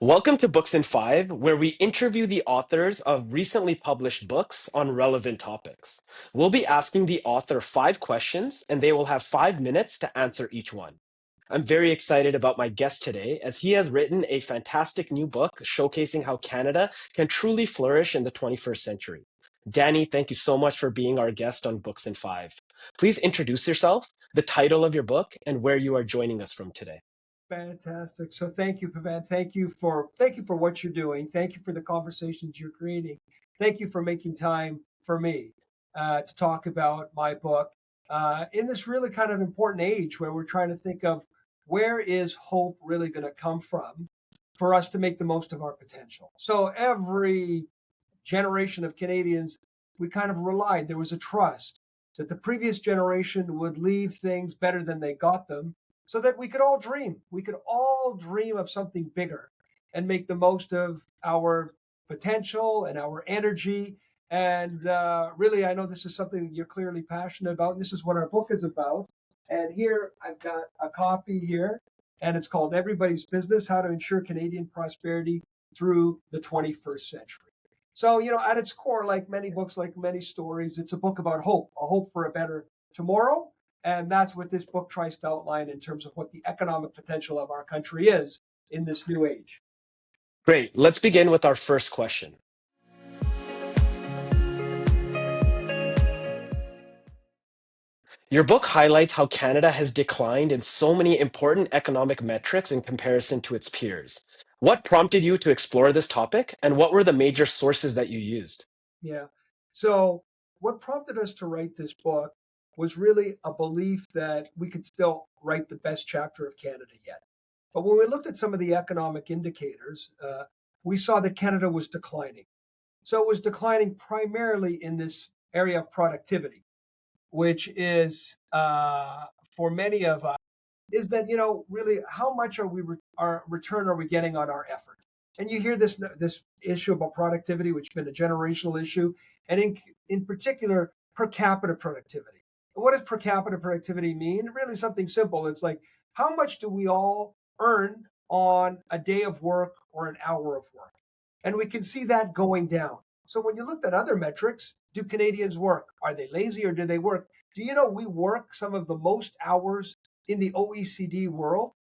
Welcome to Books in Five, where we interview the authors of recently published books on relevant topics. We'll be asking the author 5 questions, and they will have 5 minutes to answer each one. I'm very excited about my guest today, as he has written a fantastic new book showcasing how Canada can truly flourish in the 21st century. Dany, thank you so much for being our guest on Books in Five. Please introduce yourself, the title of your book, and where you are joining us from today. Fantastic. So thank you, Pavan. Thank you for what you're doing. Thank you for the conversations you're creating. Thank you for making time for me to talk about my book in this really kind of important age where we're trying to think of where is hope really going to come from for us to make the most of our potential. So every generation of Canadians, we kind of relied. There was a trust that the previous generation would leave things better than they got them so that we could all dream. We could all dream of something bigger and make the most of our potential and our energy. And really, I know this is something that you're clearly passionate about. This is what our book is about. And here I've got a copy here, and it's called Everybody's Business: How to Ensure Canadian Prosperity Through the 21st Century. So, at its core, like many books, like many stories, it's a book about hope, a hope for a better tomorrow. And that's what this book tries to outline in terms of what the economic potential of our country is in this new age. Great. Let's begin with our first question. Your book highlights how Canada has declined in so many important economic metrics in comparison to its peers. What prompted you to explore this topic, and what were the major sources that you used? Yeah. So, what prompted us to write this book was really a belief that we could still write the best chapter of Canada yet. But when we looked at some of the economic indicators, we saw that Canada was declining. So, it was declining primarily in this area of productivity, which is for many of us is that really how much our return are we getting on our effort. And you hear this issue about productivity, which has been a generational issue, and in particular per capita productivity. And what does per capita productivity mean? Really something simple. It's like how much do we all earn on a day of work or an hour of work, and we can see that going down. So when you looked at other metrics, do Canadians work? Are they lazy or do they work? Do you know we work some of the most hours in the OECD world?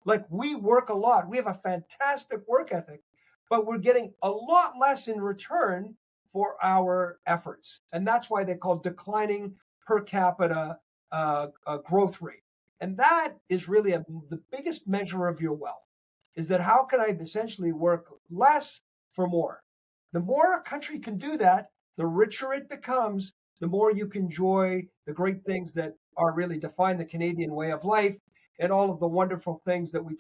Like we work a lot. We have a fantastic work ethic, but we're getting a lot less in return for our efforts. And that's why they call declining per capita growth rate. And that is really the biggest measure of your wealth is that how can I essentially work less for more? The more a country can do that, the richer it becomes, the more you can enjoy the great things that are really define the Canadian way of life and all of the wonderful things that we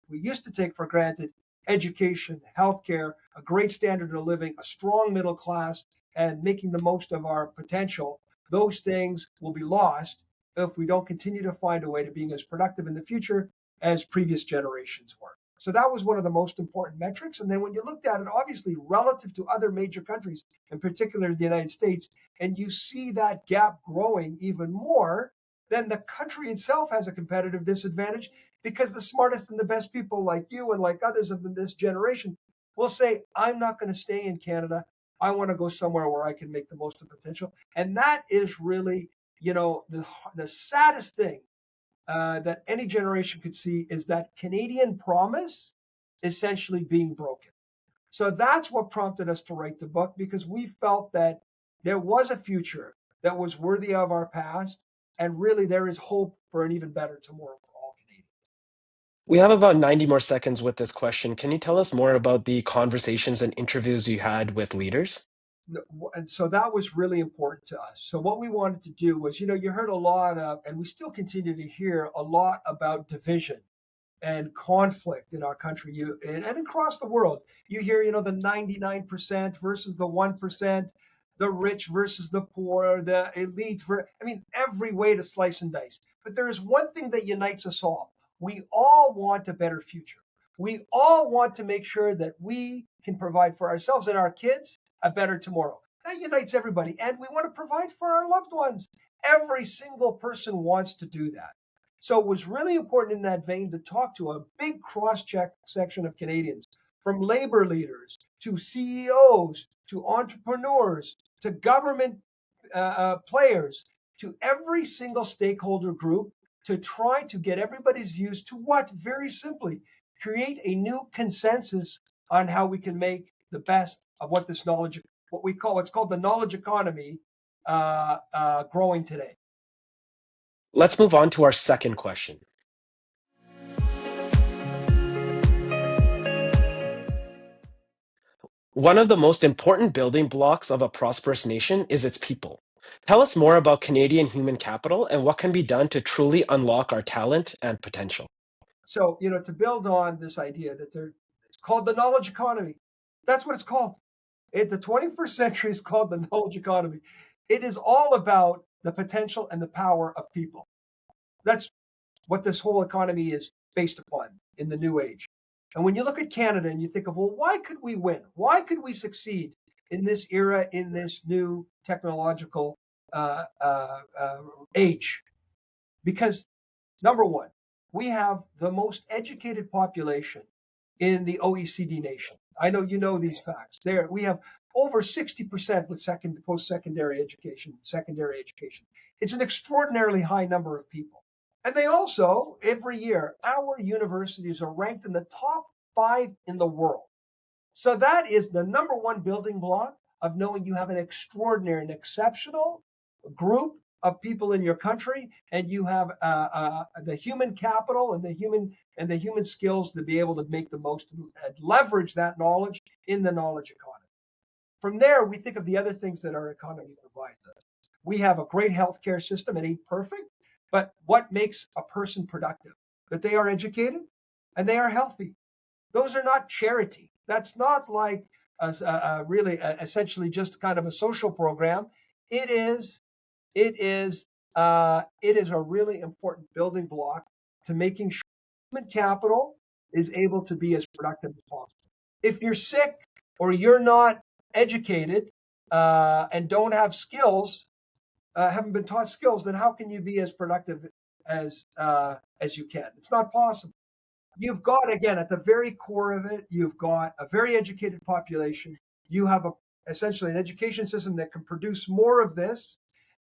used to take for granted: education, healthcare, a great standard of living, a strong middle class, and making the most of our potential. Those things will be lost if we don't continue to find a way to being as productive in the future as previous generations were. So that was one of the most important metrics. And then when you looked at it, obviously relative to other major countries, in particular the United States, and you see that gap growing even more, then the country itself has a competitive disadvantage because the smartest and the best people like you and like others of this generation will say, I'm not going to stay in Canada. I want to go somewhere where I can make the most of potential. And that is really, the saddest thing that any generation could see is that Canadian promise essentially being broken. So that's what prompted us to write the book because we felt that there was a future that was worthy of our past, and really there is hope for an even better tomorrow for all Canadians. We have about 90 more seconds with this question. Can you tell us more about the conversations and interviews you had with leaders? And so that was really important to us. So what we wanted to do was, you heard a lot of, and we still continue to hear a lot about division and conflict in our country and across the world. You hear, the 99% versus the 1%, the rich versus the poor, the elite. Every way to slice and dice. But there is one thing that unites us all. We all want a better future. We all want to make sure that we can provide for ourselves and our kids a better tomorrow. That unites everybody. And we want to provide for our loved ones. Every single person wants to do that. So it was really important in that vein to talk to a big cross-check section of Canadians from labor leaders to CEOs to entrepreneurs to government players to every single stakeholder group to try to get everybody's views to what? Very simply, create a new consensus on how we can make the best of what this knowledge, what's called the knowledge economy, growing today. Let's move on to our second question. One of the most important building blocks of a prosperous nation is its people. Tell us more about Canadian human capital and what can be done to truly unlock our talent and potential. So, to build on this idea that it's called the knowledge economy. That's what it's called. The 21st century is called the knowledge economy. It is all about the potential and the power of people. That's what this whole economy is based upon in the new age. And when you look at Canada and you think of, well, why could we win? Why could we succeed in this era, in this new technological age? Because number one, we have the most educated population in the OECD nation. I know you know these facts. There, we have over 60% with post-secondary education, secondary education. It's an extraordinarily high number of people. And they also, every year, our universities are ranked in the top 5 in the world. So that is the number one building block of knowing you have an extraordinary and exceptional group of people in your country, and you have the human capital and the human skills to be able to make the most and leverage that knowledge in the knowledge economy. From there, we think of the other things that our economy provides us. We have a great healthcare system. It ain't perfect, but what makes a person productive? That they are educated and they are healthy. Those are not charity. That's not like really essentially just kind of a social program. It is it is a really important building block to making sure human capital is able to be as productive as possible. If you're sick or you're not educated and don't have skills, haven't been taught skills, then how can you be as productive as you can? It's not possible. You've got, again, at the very core of it, you've got a very educated population. You have essentially an education system that can produce more of this,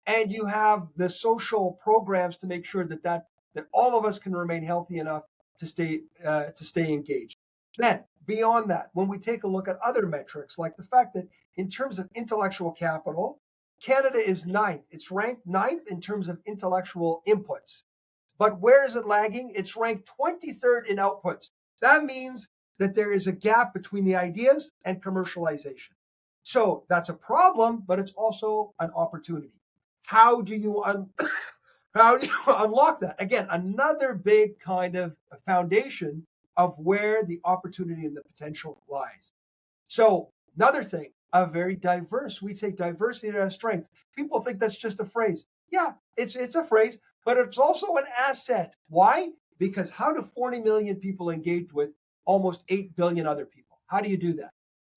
and you have the social programs to make sure that all of us can remain healthy enough to stay engaged. Then, beyond that, when we take a look at other metrics, like the fact that in terms of intellectual capital, Canada is ninth. It's ranked ninth in terms of intellectual inputs. But where is it lagging? It's ranked 23rd in outputs. That means that there is a gap between the ideas and commercialization. So that's a problem, but it's also an opportunity. How do you unlock that? Again, another big kind of foundation of where the opportunity and the potential lies. So another thing, a very diverse, we say diversity to our strength. People think that's just a phrase. Yeah, it's a phrase, but it's also an asset. Why? Because how do 40 million people engage with almost 8 billion other people? How do you do that?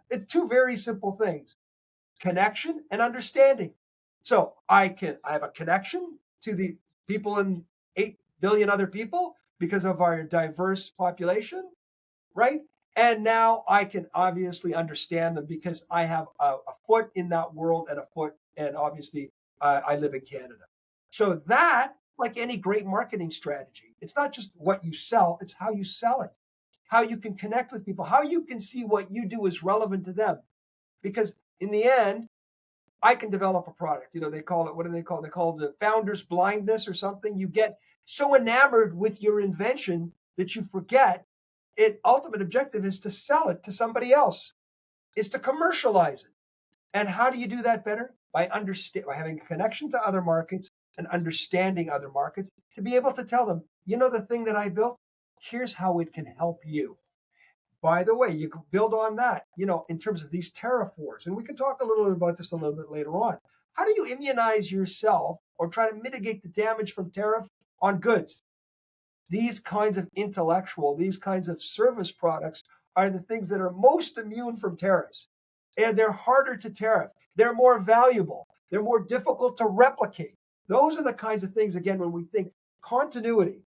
It's two very simple things: connection and understanding. So I have a connection to the people in 8 billion other people because of our diverse population, right? And now I can obviously understand them because I have a foot in that world and a foot, and obviously I live in Canada. So that, like any great marketing strategy, it's not just what you sell, it's how you sell it, how you can connect with people, how you can see what you do is relevant to them. Because in the end, I can develop a product. They call it, what do they call it? They call it the founder's blindness or something. You get so enamored with your invention that you forget its ultimate objective is to sell it to somebody else, is to commercialize it. And how do you do that better? By having a connection to other markets and understanding other markets to be able to tell them, the thing that I built, here's how it can help you. By the way, you can build on that, in terms of these tariff wars. And we can talk a little bit about this a little bit later on. How do you immunize yourself or try to mitigate the damage from tariff on goods? These kinds of these kinds of service products are the things that are most immune from tariffs. And they're harder to tariff. They're more valuable. They're more difficult to replicate. Those are the kinds of things, again, when we think continuity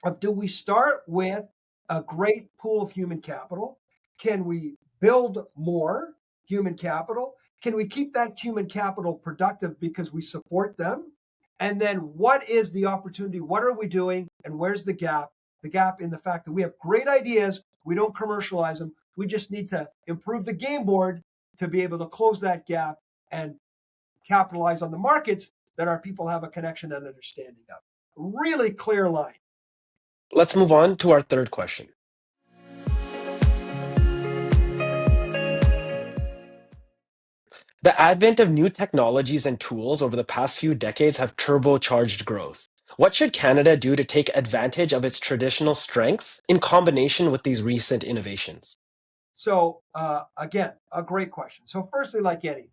of, do we start with a great pool of human capital? Can we build more human capital? Can we keep that human capital productive because we support them? And then what is the opportunity? What are we doing? And where's the gap? The gap in the fact that we have great ideas, we don't commercialize them. We just need to improve the game board to be able to close that gap and capitalize on the markets that our people have a connection and understanding of. Really clear line. Let's move on to our third question. The advent of new technologies and tools over the past few decades have turbocharged growth. What should Canada do to take advantage of its traditional strengths in combination with these recent innovations? So again, a great question. So firstly, like anything,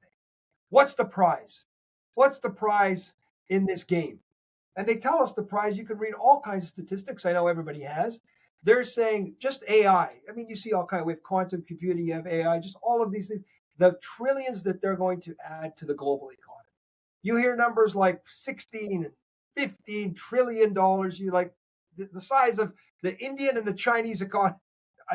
what's the prize? What's the prize in this game? And they tell us the prize. You can read all kinds of statistics. I know everybody has. They're saying just AI. I mean, you see all kinds. We have quantum computing, you have AI, just all of these things. The trillions that they're going to add to the global economy. You hear numbers like 16 and 15 trillion dollars. You like the size of the Indian and the Chinese economy,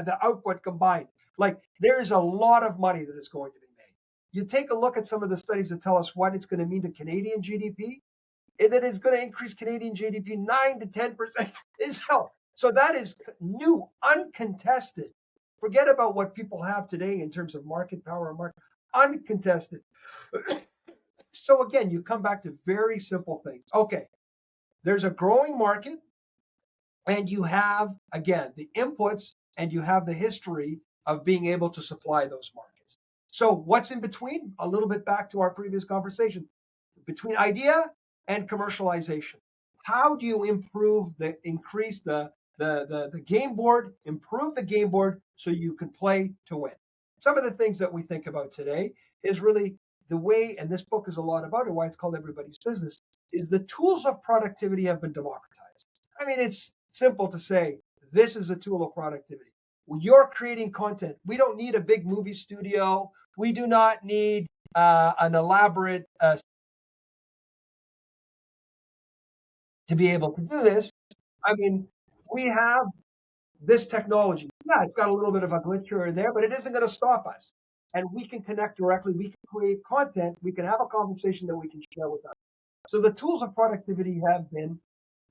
the output combined. Like there's a lot of money that is going to be made. You take a look at some of the studies that tell us what it's going to mean to Canadian GDP, and that is going to increase Canadian GDP 9 to 10% is hell. So that is new, uncontested. Forget about what people have today in terms of market power and market uncontested. So again, you come back to very simple things. Okay, there's a growing market, and you have again the inputs, and you have the history of being able to supply those markets. So what's in between? A little bit back to our previous conversation between idea and commercialization. How do you increase the game board, improve the game board so you can play to win? Some of the things that we think about today is really the way, and this book is a lot about it, why it's called Everybody's Business, is the tools of productivity have been democratized. I mean, it's simple to say, this is a tool of productivity. You're creating content. We don't need a big movie studio. We do not need an elaborate to be able to do this. I mean, we have this technology. Yeah, it's got a little bit of a glitch here and there, but it isn't going to stop us. And we can connect directly. We can create content. We can have a conversation that we can share with others. So the tools of productivity have been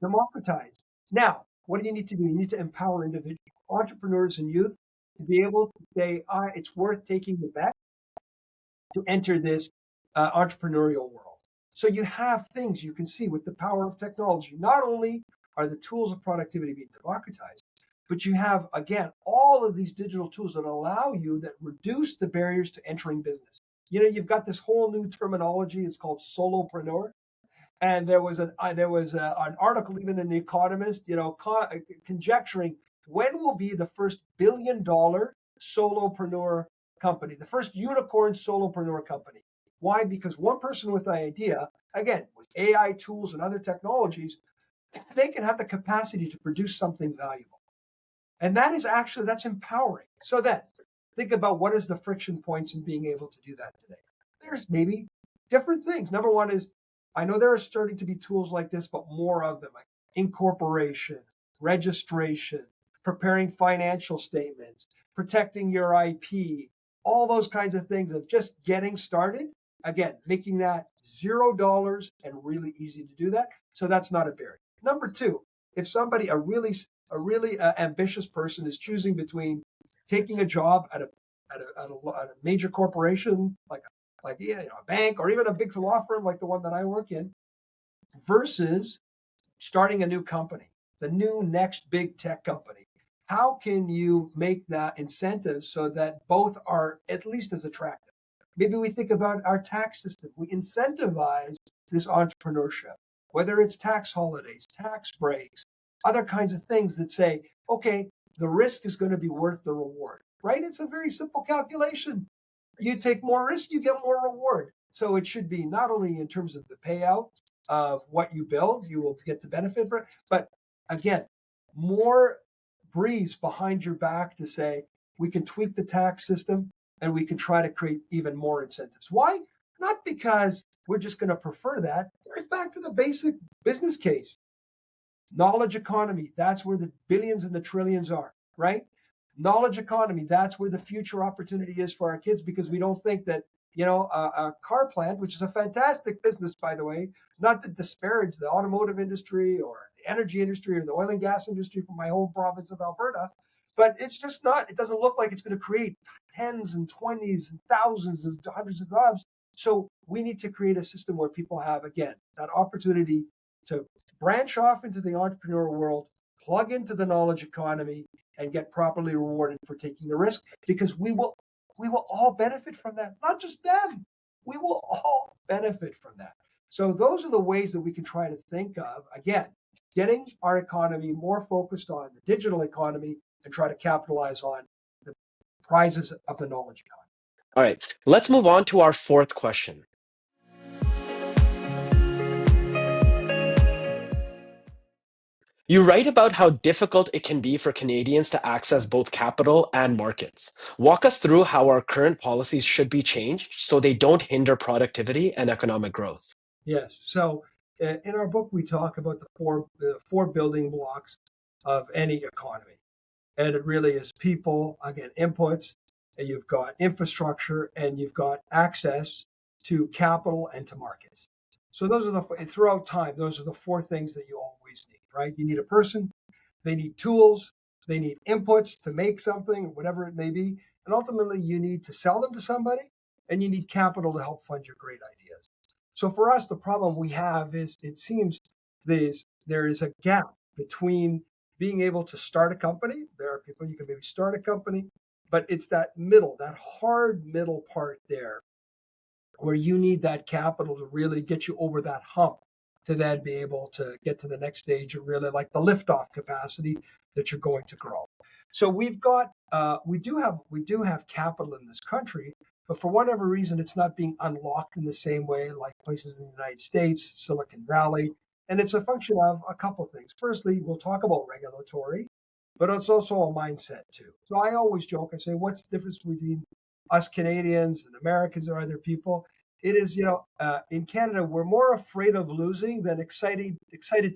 democratized. Now, what do you need to do? You need to empower individuals, entrepreneurs, and youth to be able to say, it's worth taking the bet to enter this entrepreneurial world. So you have things you can see with the power of technology. Not only are the tools of productivity being democratized, but you have, again, all of these digital tools that allow you, that reduce the barriers to entering business. You know, you've got this whole new terminology. It's called solopreneur. And there was an article even in The Economist, conjecturing when will be the first $1 billion solopreneur company, the first unicorn solopreneur company. Why? Because one person with an idea, again, with AI tools and other technologies, they can have the capacity to produce something valuable. And that's empowering. So then think about what is the friction points in being able to do that today. There's maybe different things. Number one is, I know there are starting to be tools like this, but more of them, like incorporation, registration, preparing financial statements, protecting your IP, all those kinds of things of just getting started. Again, making that $0 and really easy to do that. So that's not a barrier. Number two, if somebody, a really ambitious person, is choosing between taking a job at a major corporation like a bank, or even a big law firm like the one that I work in, versus starting a new company, the new next big tech company. How can you make that incentive so that both are at least as attractive? Maybe we think about our tax system. We incentivize this entrepreneurship, whether it's tax holidays, tax breaks, other kinds of things that say, okay, the risk is going to be worth the reward, right? It's a very simple calculation. You take more risk, you get more reward. So it should be not only in terms of the payout of what you build, you will get the benefit for it, but again, more breeze behind your back to say we can tweak the tax system and we can try to create even more incentives. Why? Not because we're just going to prefer that. It's back to the basic business case. Knowledge economy, that's where the billions and the trillions are, right? knowledge economy, that's where the future opportunity is for our kids, because we don't think that, a car plant, which is a fantastic business, by the way, not to disparage the automotive industry or the energy industry or the oil and gas industry from my home province of Alberta, but it's just not, it doesn't look like it's going to create tens and twenties and thousands and hundreds of jobs. So we need to create a system where people have, again, that opportunity to branch off into the entrepreneurial world, plug into the knowledge economy, and get properly rewarded for taking the risk, because we will all benefit from that. Not just them. We will all benefit from that. So those are the ways that we can try to think of, again, getting our economy more focused on the digital economy and try to capitalize on the prizes of the knowledge economy. All right, let's move on to our fourth question. You write about how difficult it can be for Canadians to access both capital and markets. Walk us through how our current policies should be changed so they don't hinder productivity and economic growth. Yes. So in our book, we talk about the four building blocks of any economy. And it really is people, again, inputs, and you've got infrastructure, and you've got access to capital and to markets. So those are throughout time, those are the four things that you always need, right? You need a person, they need tools, they need inputs to make something, whatever it may be. And ultimately, you need to sell them to somebody, and you need capital to help fund your great ideas. So for us, the problem we have is it seems there is a gap between being able to start a company. There are people you can maybe start a company, but it's that middle, that hard middle part there where you need that capital to really get you over that hump to then be able to get to the next stage of really like the liftoff capacity that you're going to grow. So we do have capital in this country, but for whatever reason, it's not being unlocked in the same way like places in the United States, Silicon Valley, and it's a function of a couple of things. Firstly, we'll talk about regulatory, but it's also a mindset too. So I always joke, I say, what's the difference between us Canadians and Americans or other people? It is, in Canada, we're more afraid of losing than excited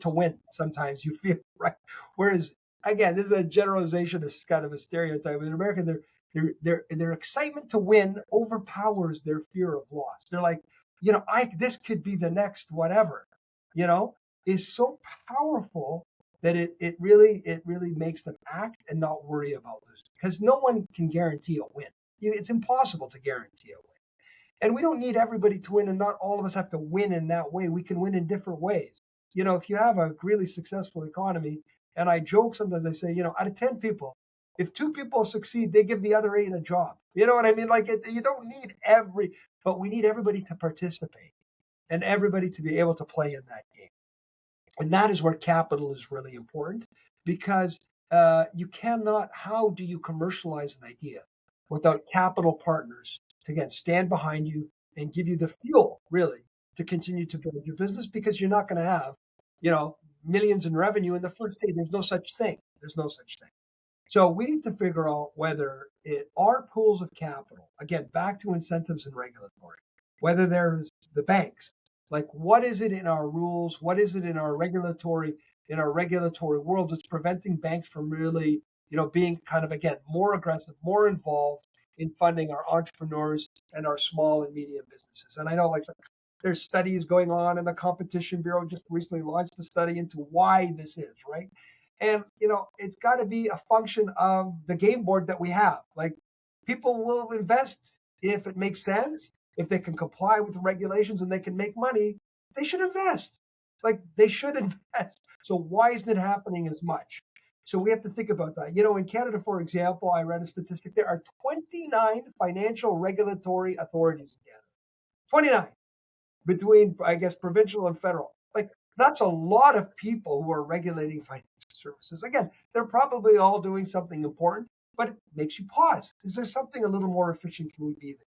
to win. Sometimes you feel right. Whereas, again, this is a generalization. This is kind of a stereotype. In America, their excitement to win overpowers their fear of loss. They're like, this could be the next whatever, you know, is so powerful that it really makes them act and not worry about losing, because no one can guarantee a win. It's impossible to guarantee a win. And we don't need everybody to win, and not all of us have to win in that way. We can win in different ways. If you have a really successful economy, and I joke sometimes, I say, out of 10 people, if two people succeed, they give the other eight a job. You know what I mean? Like, you don't need but we need everybody to participate and everybody to be able to play in that game. And that is where capital is really important, because how do you commercialize an idea without capital partners to, again, stand behind you and give you the fuel, really, to continue to build your business, because you're not going to have, millions in revenue in the first day. There's no such thing. There's no such thing. So we need to figure out whether it are pools of capital, again, back to incentives and regulatory, whether there's the banks, like what is it in our rules, what is it in our regulatory world that's preventing banks from really, being kind of, again, more aggressive, more involved in funding our entrepreneurs and our small and medium businesses. And I know, like, there's studies going on, and the Competition Bureau just recently launched a study into why this is, right? And it's got to be a function of the game board that we have. Like, people will invest if it makes sense, if they can comply with the regulations and they can make money. They should invest. Like, they should invest. So why isn't it happening as much? So we have to think about that. In Canada, for example, I read a statistic. There are 29 financial regulatory authorities in Canada. 29 between, I guess, provincial and federal. Like, that's a lot of people who are regulating financial services. Again, they're probably all doing something important, but it makes you pause. Is there something a little more efficient can we be there?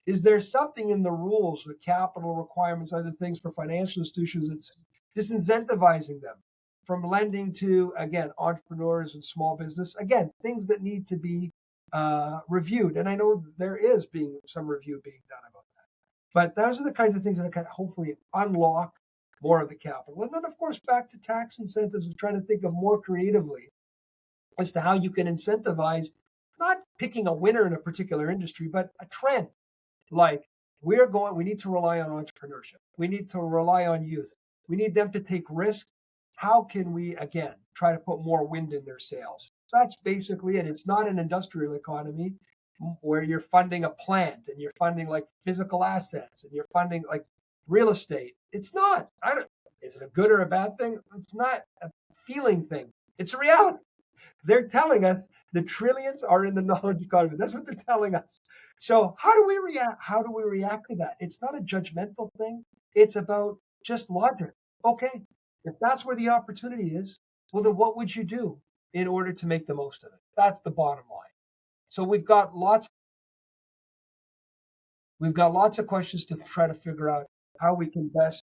Is there something in the rules, the capital requirements, other things for financial institutions that's disincentivizing them from lending to, again, entrepreneurs and small business? Again, things that need to be reviewed. And I know there is some review being done about that. But those are the kinds of things that can hopefully unlock more of the capital. And then, of course, back to tax incentives and trying to think of more creatively as to how you can incentivize not picking a winner in a particular industry, but a trend. Like we need to rely on entrepreneurship. We need to rely on youth. We need them to take risks. How can we, again, try to put more wind in their sails? So that's basically it. It's not an industrial economy where you're funding a plant and you're funding like physical assets and you're funding like real estate. It's not. I don't, is it a good or a bad thing? It's not a feeling thing. It's a reality. They're telling us the trillions are in the knowledge economy. That's what they're telling us. So how do we react? How do we react to that? It's not a judgmental thing. It's about just logic. Okay, if that's where the opportunity is, well, then what would you do in order to make the most of it? That's the bottom line. So we've got lots of questions to try to figure out how we can best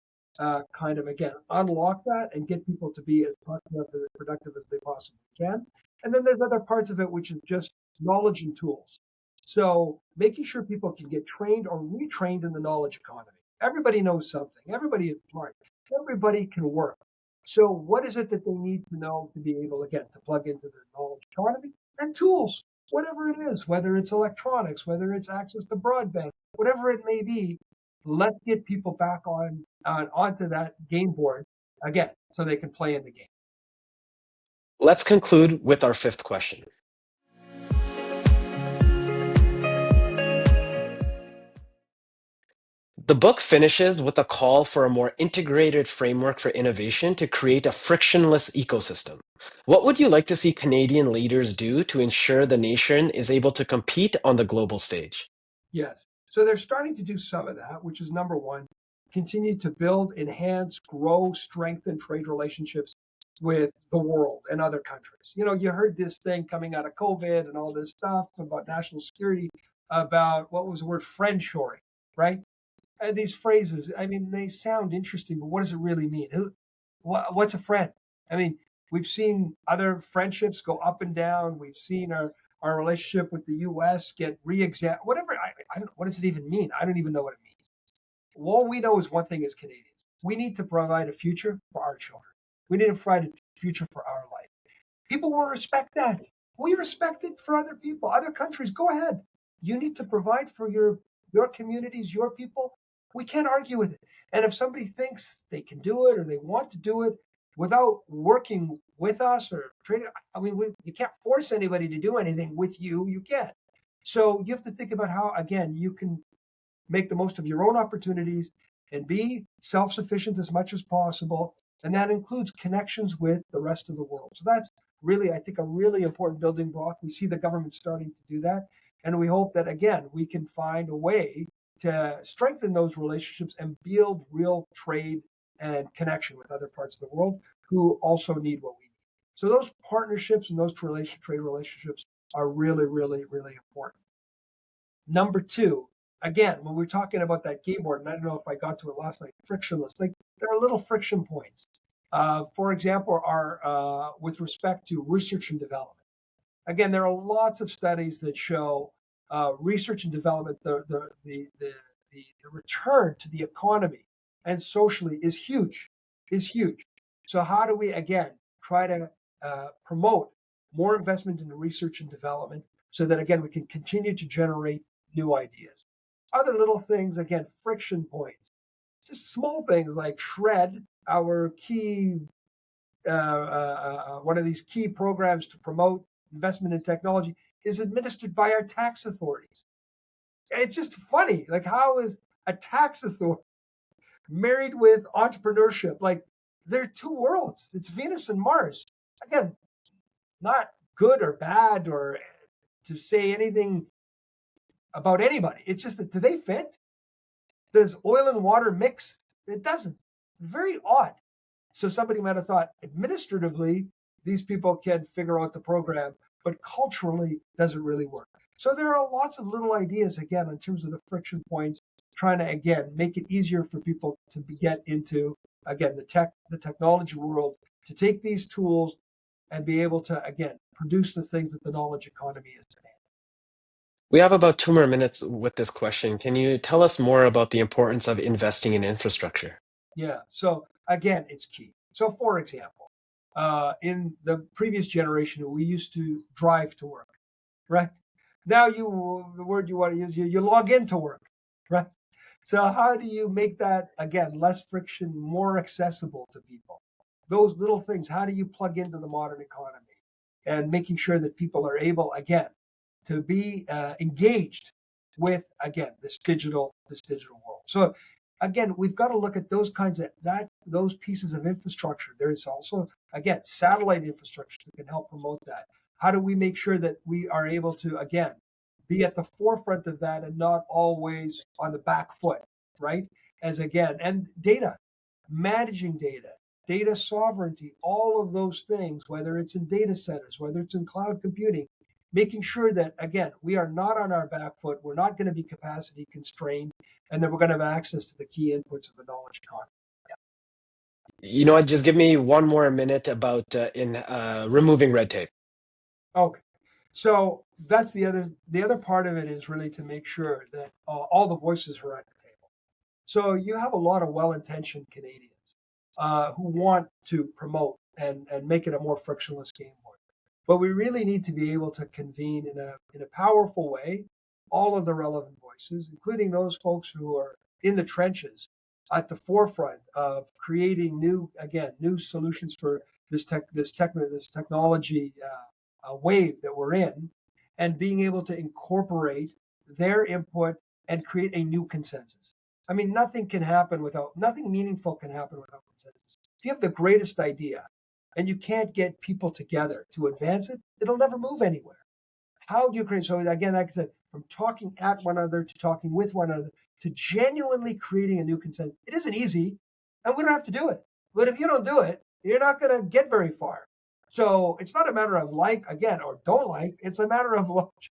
kind of again unlock that and get people to be as productive as they possibly can. And then there's other parts of it which is just knowledge and tools. So making sure people can get trained or retrained in the knowledge economy. Everybody knows something. Everybody is smart. Everybody can work. So what is it that they need to know to be able again to plug into the knowledge economy and tools? Whatever it is, whether it's electronics, whether it's access to broadband, whatever it may be, let's get people back onto that game board again so they can play in the game. Let's conclude with our fifth question. The book finishes with a call for a more integrated framework for innovation to create a frictionless ecosystem. What would you like to see Canadian leaders do to ensure the nation is able to compete on the global stage? Yes. So they're starting to do some of that, which is number one, continue to build, enhance, grow, strengthen trade relationships with the world and other countries. You heard this thing coming out of COVID and all this stuff about national security, about what was the word friendshoring, right? These phrases, I mean, they sound interesting, but what does it really mean? What's a friend? I mean, we've seen other friendships go up and down. We've seen our relationship with the U.S. get re-examined. Whatever, I don't. What does it even mean? I don't even know what it means. All we know is one thing as Canadians: we need to provide a future for our children. We need to provide a future for our life. People will respect that. We respect it for other people, other countries. Go ahead. You need to provide for your communities, your people. We can't argue with it. And if somebody thinks they can do it or they want to do it without working with us or trading, I mean, you can't force anybody to do anything with you. You can't. So you have to think about how, again, you can make the most of your own opportunities and be self-sufficient as much as possible. And that includes connections with the rest of the world. So that's really, I think, a really important building block. We see the government starting to do that. And we hope that, again, we can find a way to strengthen those relationships and build real trade and connection with other parts of the world who also need what we need. So those partnerships and those trade relationships are really, really, really important. Number two, again, when we're talking about that game board, and I don't know if I got to it last night, frictionless, like there are little friction points. For example, with respect to research and development. Again, there are lots of studies that show research and development, the return to the economy and socially is huge, is huge. So how do we, again, try to promote more investment in research and development so that, again, we can continue to generate new ideas? Other little things, again, friction points, just small things like SHRED, our key, one of these key programs to promote investment in technology, is administered by our tax authorities. It's just funny, like how is a tax authority married with entrepreneurship? Like they're two worlds. It's Venus and Mars. Again, not good or bad or to say anything about anybody. It's just that do they fit? Does oil and water mix? It doesn't. It's very odd. So somebody might have thought administratively, these people can figure out the program, but culturally doesn't really work. So there are lots of little ideas, again, in terms of the friction points, trying to, again, make it easier for people to get into, again, the technology world, to take these tools and be able to, again, produce the things that the knowledge economy is today. We have about 2 more minutes with this question. Can you tell us more about the importance of investing in infrastructure? Yeah. So again, it's key. So for example, in the previous generation, we used to drive to work, right? Now the word you want to use, you log into work, right? So how do you make that, again, less friction, more accessible to people? Those little things, how do you plug into the modern economy? And making sure that people are able, again, to be engaged with, again, this digital world. So again, we've got to look at those pieces of infrastructure. There's also, again, satellite infrastructure that can help promote that. How do we make sure that we are able to, again, be at the forefront of that and not always on the back foot, right? As again, and data, managing data sovereignty, all of those things, whether it's in data centers, whether it's in cloud computing, making sure that, again, we are not on our back foot, we're not going to be capacity constrained, and that we're going to have access to the key inputs of the knowledge economy. You know what? Just give me one more minute about in removing red tape. Okay. So that's the other part of it is really to make sure that all the voices are at the table. So you have a lot of well-intentioned Canadians who want to promote and make it a more frictionless game board. But we really need to be able to convene in a powerful way all of the relevant voices, including those folks who are in the trenches at the forefront of creating new solutions for this technology wave that we're in, and being able to incorporate their input and create a new consensus. I mean, nothing meaningful can happen without consensus. If you have the greatest idea and you can't get people together to advance it, it'll never move anywhere. How do you create? So again, like I said, from talking at one another to talking with one another to genuinely creating a new consensus. It isn't easy, and we don't have to do it. But if you don't do it, you're not going to get very far. So it's not a matter of like, again, or don't like. It's a matter of watch.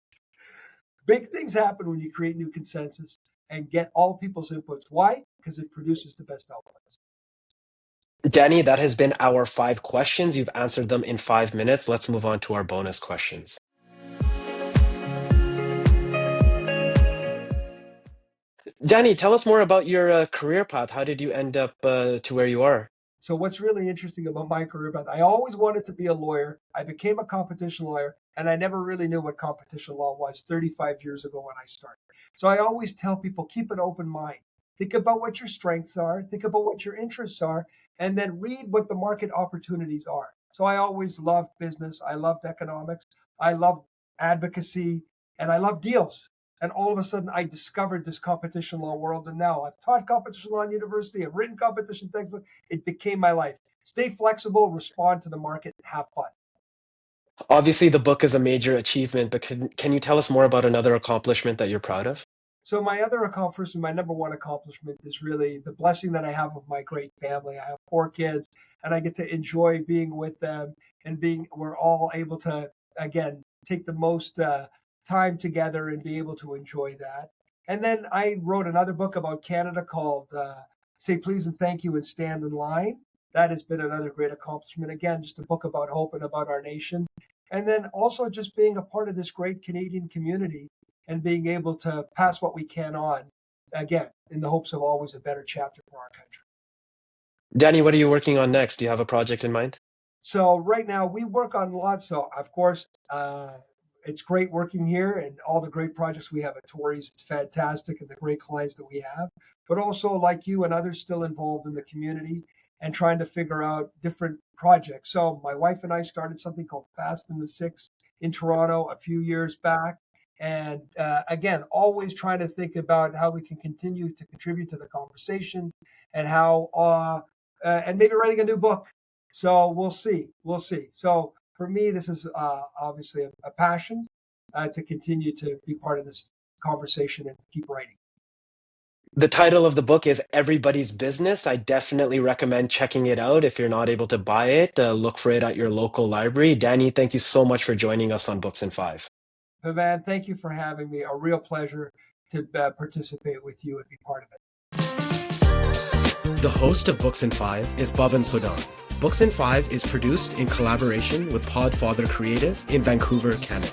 Big things happen when you create new consensus and get all people's inputs. Why? Because it produces the best outputs. Dany, that has been our 5 questions. You've answered them in 5 minutes. Let's move on to our bonus questions. Dany, tell us more about your career path. How did you end up to where you are? So what's really interesting about my career path, I always wanted to be a lawyer. I became a competition lawyer, and I never really knew what competition law was 35 years ago when I started. So I always tell people, keep an open mind. Think about what your strengths are, think about what your interests are, and then read what the market opportunities are. So I always loved business. I loved economics. I loved advocacy, and I loved deals. And all of a sudden, I discovered this competition law world. And now I've taught competition law in university. I've written competition textbooks. It became my life. Stay flexible, respond to the market, have fun. Obviously, the book is a major achievement, but can you tell us more about another accomplishment that you're proud of? So my other accomplishment, my number one accomplishment is really the blessing that I have of my great family. I have 4 kids, and I get to enjoy being with them and we're all able to, again, take the most time together and be able to enjoy that. And then I wrote another book about Canada called Say Please and Thank You and Stand in Line. That has been another great accomplishment. Again, just a book about hope and about our nation. And then also just being a part of this great Canadian community and being able to pass what we can on, again, in the hopes of always a better chapter for our country. Dany, what are you working on next? Do you have a project in mind? So right now we work on lots. So of course, it's great working here and all the great projects we have at Torys. It's fantastic and the great clients that we have, but also like you and others still involved in the community and trying to figure out different projects. So my wife and I started something called Fast in the Six in Toronto a few years back. And again, always trying to think about how we can continue to contribute to the conversation and and maybe writing a new book. So we'll see. We'll see. So for me, this is obviously a passion to continue to be part of this conversation and keep writing. The title of the book is Everybody's Business. I definitely recommend checking it out. If you're not able to buy it, look for it at your local library. Dany, thank you so much for joining us on Books in 5. Pavan, thank you for having me. A real pleasure to participate with you and be part of it. The host of Books in 5 is Bhavan Sudan. Books in 5 is produced in collaboration with Podfather Creative in Vancouver, Canada.